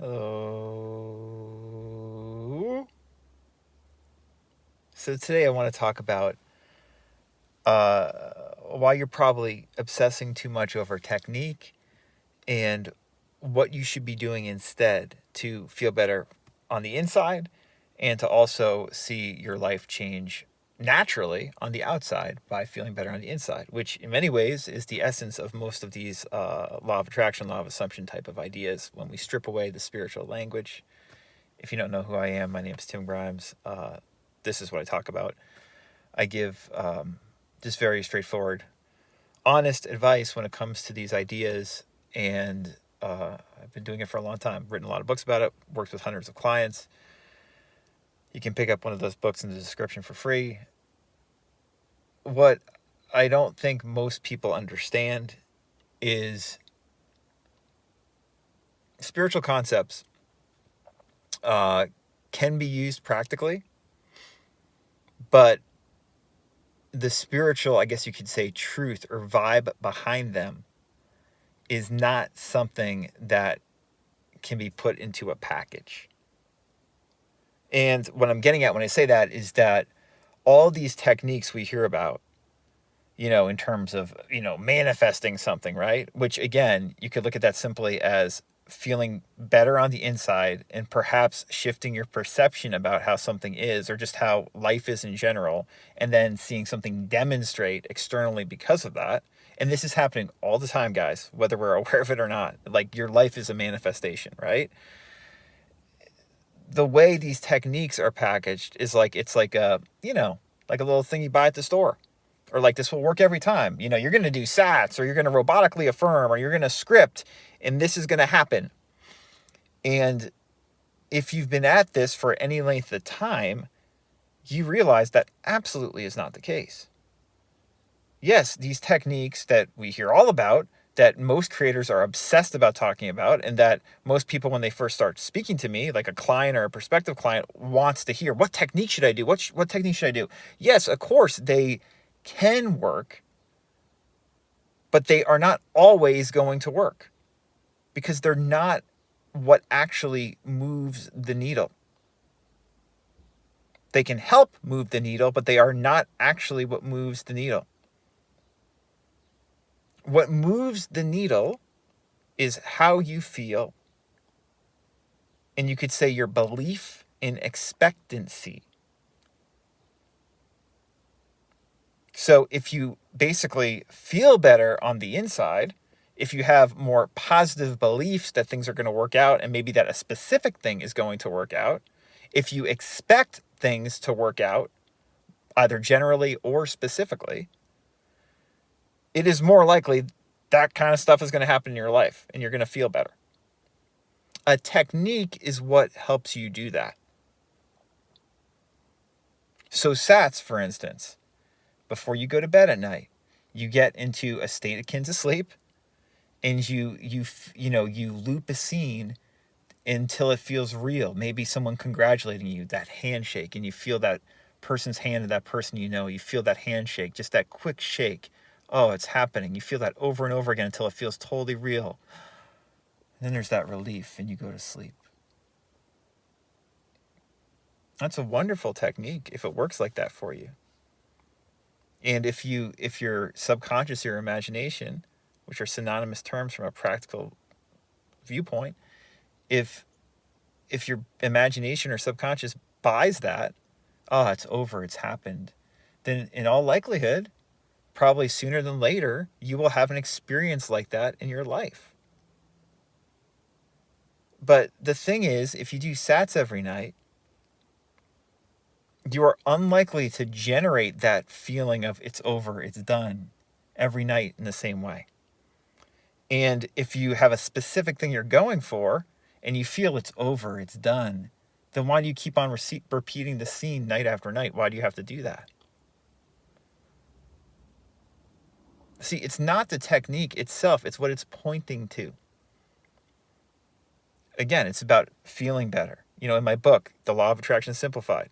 Hello. So today I want to talk about why you're probably obsessing too much over technique and what you should be doing instead to feel better on the inside and to also see your life change naturally on the outside by feeling better on the inside, which in many ways is the essence of most of these law of attraction, law of assumption type of ideas when we strip away the spiritual language. If you don't know who I am, my name is Tim Grimes. This is what I talk about. I give just very straightforward, honest advice when it comes to these ideas, and I've been doing it for a long time. Written a lot of books about it, worked with hundreds of clients. You can pick up one of those books in the description for free. What I don't think most people understand is spiritual concepts can be used practically, but the spiritual, I guess you could say, truth or vibe behind them is not something that can be put into a package. And what I'm getting at when I say that is that all these techniques we hear about, in terms of, manifesting something, right? Which again, you could look at that simply as feeling better on the inside and perhaps shifting your perception about how something is or just how life is in general, and then seeing something demonstrate externally because of that. And this is happening all the time, guys, whether we're aware of it or not. Like, your life is a manifestation, right? The way these techniques are packaged is like, it's like like a little thing you buy at the store. Or like, this will work every time. You're going to do SATs, or you're going to robotically affirm, or you're going to script, and this is going to happen. And if you've been at this for any length of time, you realize that absolutely is not the case. Yes, these techniques that we hear all about, that most creators are obsessed about talking about, and that most people, when they first start speaking to me, like a client or a prospective client, wants to hear, what technique should I do? What technique should I do? Yes, of course, they can work, but they are not always going to work because they're not what actually moves the needle. They can help move the needle, but they are not actually what moves the needle. What moves the needle is how you feel. And you could say your belief in expectancy. So if you basically feel better on the inside, if you have more positive beliefs that things are going to work out, and maybe that a specific thing is going to work out, if you expect things to work out, either generally or specifically, it is more likely that kind of stuff is going to happen in your life, and you're going to feel better. A technique is what helps you do that. So SATs, for instance, before you go to bed at night, you get into a state akin to sleep, and you loop a scene until it feels real. Maybe someone congratulating you, that handshake, and you feel that person's hand and that person, you feel that handshake, just that quick shake. Oh, it's happening. You feel that over and over again until it feels totally real. And then there's that relief, and you go to sleep. That's a wonderful technique if it works like that for you. And if your subconscious or your imagination, which are synonymous terms from a practical viewpoint, if your imagination or subconscious buys that, oh, it's over, it's happened, then in all likelihood, probably sooner than later, you will have an experience like that in your life. But the thing is, if you do SATs every night, you are unlikely to generate that feeling of it's over, it's done every night in the same way. And if you have a specific thing you're going for and you feel it's over, it's done, then why do you keep on repeating the scene night after night? Why do you have to do that? See, it's not the technique itself, it's what it's pointing to. Again, it's about feeling better. In my book, The Law of Attraction Simplified,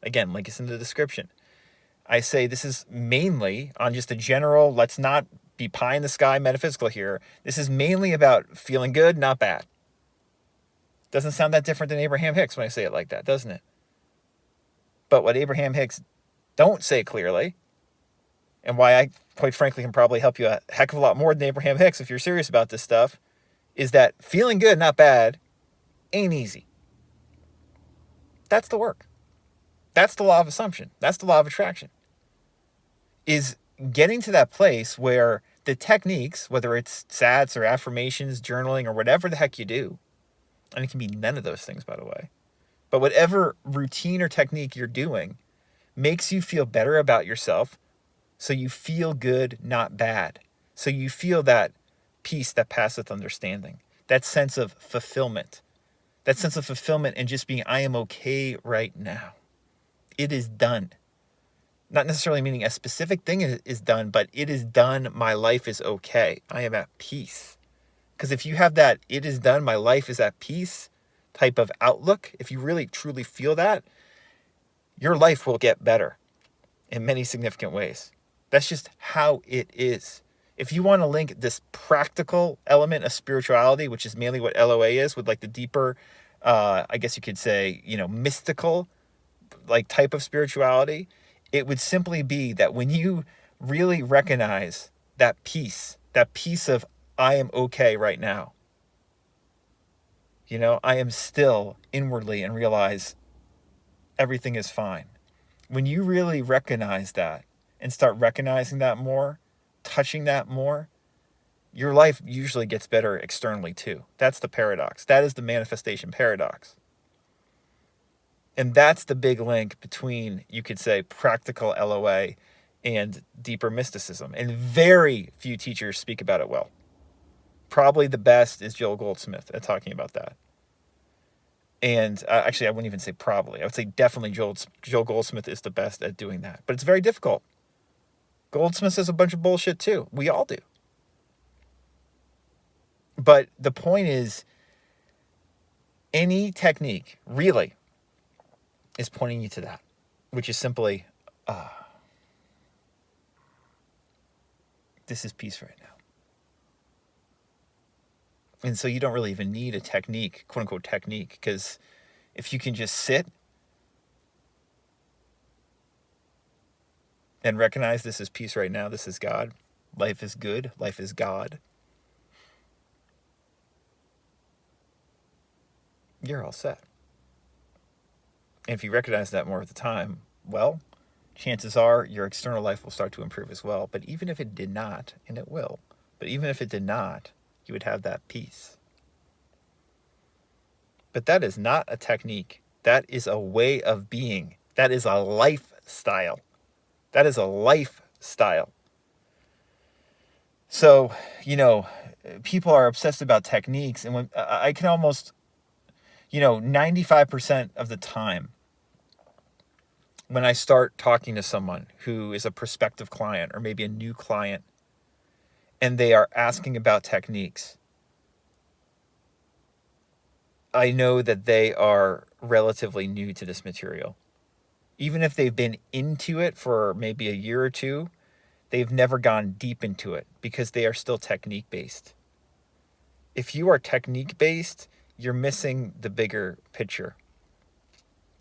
again, link is in the description, I say this is mainly on just a general, let's not be pie in the sky metaphysical here. This is mainly about feeling good, not bad. Doesn't sound that different than Abraham Hicks when I say it like that, doesn't it? But what Abraham Hicks don't say clearly, and why I, quite frankly, can probably help you a heck of a lot more than Abraham Hicks if you're serious about this stuff, is that feeling good, not bad, ain't easy. That's the work. That's the law of assumption. That's the law of attraction. Is getting to that place where the techniques, whether it's SATs or affirmations, journaling, or whatever the heck you do, and it can be none of those things, by the way, but whatever routine or technique you're doing makes you feel better about yourself, so you feel good, not bad. So you feel that peace that passeth understanding, that sense of fulfillment, and just being, I am okay right now. It is done. Not necessarily meaning a specific thing is done, but it is done. My life is okay. I am at peace. Because if you have that, it is done, my life is at peace type of outlook, if you really truly feel that, your life will get better in many significant ways. That's just how it is. If you want to link this practical element of spirituality, which is mainly what LOA is, with like the deeper, I guess you could say, mystical like type of spirituality, it would simply be that when you really recognize that peace of I am okay right now. I am still inwardly and realize everything is fine. When you really recognize that and start recognizing that more, touching that more, your life usually gets better externally too. That's the paradox. That is the manifestation paradox. And that's the big link between, you could say, practical LOA and deeper mysticism. And very few teachers speak about it well. Probably the best is Joel Goldsmith at talking about that. And actually, I wouldn't even say probably. I would say definitely Joel Goldsmith is the best at doing that. But it's very difficult. Goldsmith says a bunch of bullshit too. We all do. But the point is, any technique really is pointing you to that, which is simply, this is peace right now. And so you don't really even need a technique, quote unquote technique, because if you can just sit and recognize this is peace right now, this is God, life is good, life is God, you're all set. And if you recognize that more at the time, well, chances are your external life will start to improve as well. But even if it did not, and it will, but even if it did not, you would have that peace. But that is not a technique. That is a way of being. That is a lifestyle. That is a lifestyle. So, people are obsessed about techniques. And when I can almost, 95% of the time, when I start talking to someone who is a prospective client or maybe a new client, and they are asking about techniques, I know that they are relatively new to this material. Even if they've been into it for maybe a year or two, they've never gone deep into it because they are still technique-based. If you are technique-based, you're missing the bigger picture.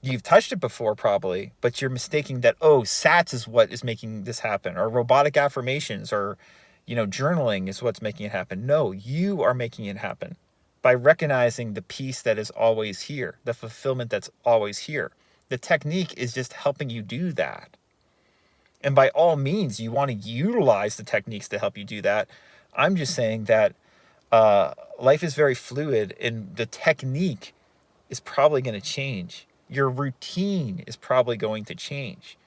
You've touched it before probably, but you're mistaking that, SATs is what is making this happen, or robotic affirmations, or journaling is what's making it happen. No, you are making it happen by recognizing the peace that is always here, the fulfillment that's always here. The technique is just helping you do that. And by all means, you want to utilize the techniques to help you do that. I'm just saying that life is very fluid, and the technique is probably going to change. Your routine is probably going to change.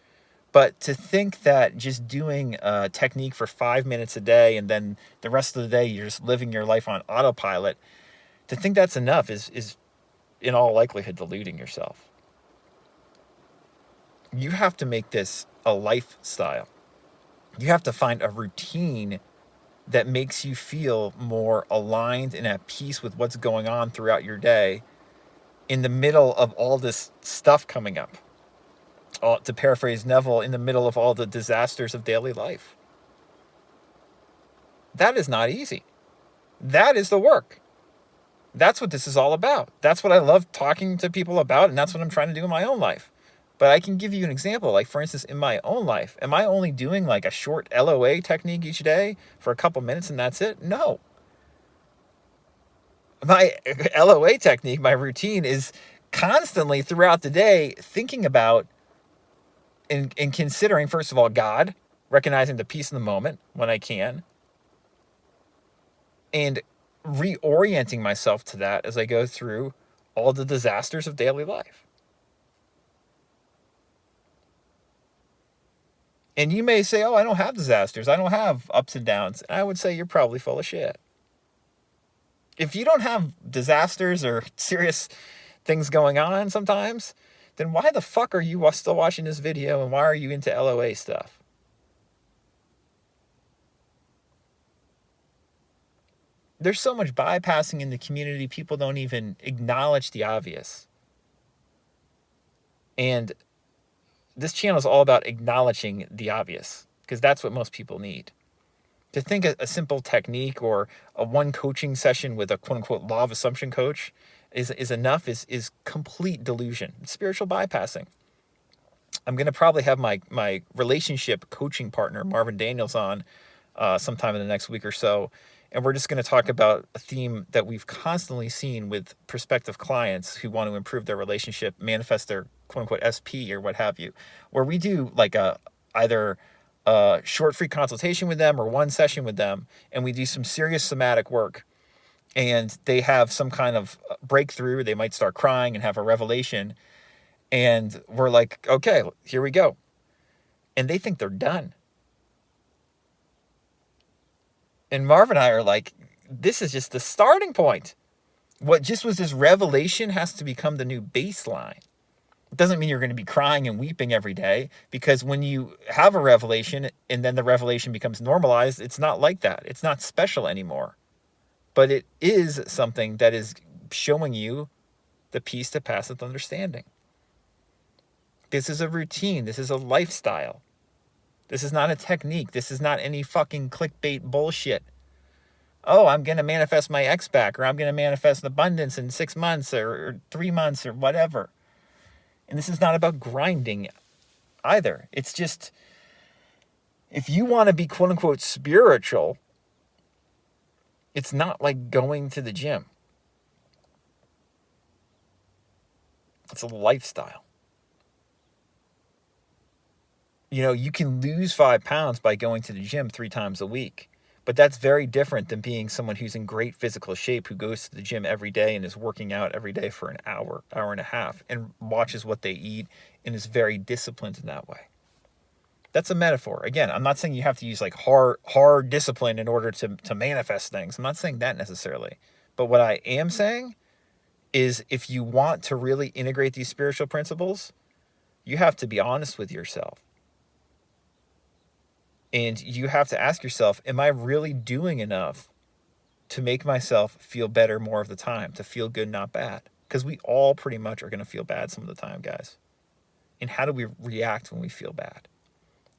But to think that just doing a technique for 5 minutes a day and then the rest of the day you're just living your life on autopilot, to think that's enough is in all likelihood deluding yourself. You have to make this a lifestyle. You have to find a routine that makes you feel more aligned and at peace with what's going on throughout your day in the middle of all this stuff coming up. To paraphrase Neville, in the middle of all the disasters of daily life. That is not easy. That is the work. That's what this is all about. That's what I love talking to people about, and that's what I'm trying to do in my own life. But I can give you an example. Like, for instance, in my own life, am I only doing like a short LOA technique each day for a couple minutes and that's it? No. My LOA technique, my routine is constantly throughout the day thinking about and considering, first of all, God, recognizing the peace in the moment when I can, and reorienting myself to that as I go through all the disasters of daily life. And you may say, oh, I don't have disasters. I don't have ups and downs. And I would say you're probably full of shit. If you don't have disasters or serious things going on sometimes, then why the fuck are you still watching this video and why are you into LOA stuff? There's so much bypassing in the community, people don't even acknowledge the obvious. And this channel is all about acknowledging the obvious, because that's what most people need. To think a simple technique or a one coaching session with a quote-unquote law of assumption coach is enough is complete delusion. It's spiritual bypassing. I'm going to probably have my relationship coaching partner, Marvin Daniels, on sometime in the next week or so. And we're just going to talk about a theme that we've constantly seen with prospective clients who want to improve their relationship, manifest their quote-unquote SP or what have you, where we do like either a short free consultation with them or one session with them, and we do some serious somatic work, and they have some kind of breakthrough. They might start crying and have a revelation, and we're like, okay, here we go. And they think they're done. And Marv and I are like, this is just the starting point. What just was this revelation has to become the new baseline. It doesn't mean you're going to be crying and weeping every day, because when you have a revelation and then the revelation becomes normalized, it's not like that. It's not special anymore. But it is something that is showing you the peace that passeth understanding. This is a routine. This is a lifestyle. This is not a technique. This is not any fucking clickbait bullshit. Oh, I'm going to manifest my ex back, or I'm going to manifest abundance in 6 months or 3 months or whatever. And this is not about grinding either. It's just, if you want to be quote unquote spiritual, it's not like going to the gym. It's a lifestyle. You know, you can lose 5 pounds by going to the gym 3 times a week, but that's very different than being someone who's in great physical shape, who goes to the gym every day and is working out every day for an hour, hour and a half, and watches what they eat and is very disciplined in that way. That's a metaphor. Again, I'm not saying you have to use like hard discipline in order to manifest things. I'm not saying that necessarily. But what I am saying is, if you want to really integrate these spiritual principles, you have to be honest with yourself. And you have to ask yourself, am I really doing enough to make myself feel better more of the time, to feel good, not bad? Because we all pretty much are going to feel bad some of the time, guys. And how do we react when we feel bad?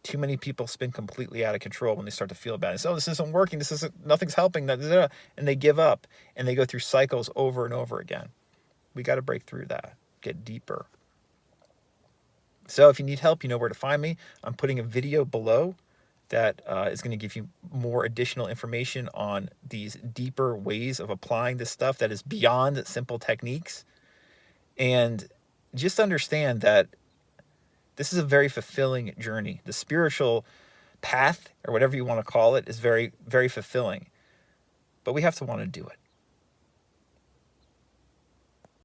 Too many people spin completely out of control when they start to feel bad. And say, oh, this isn't working. Nothing's helping. And they give up, and they go through cycles over and over again. We got to break through that, get deeper. So if you need help, you know where to find me. I'm putting a video below that is going to give you more additional information on these deeper ways of applying this stuff that is beyond simple techniques. And just understand that this is a very fulfilling journey. The spiritual path, or whatever you want to call it, is very, very fulfilling. But we have to want to do it.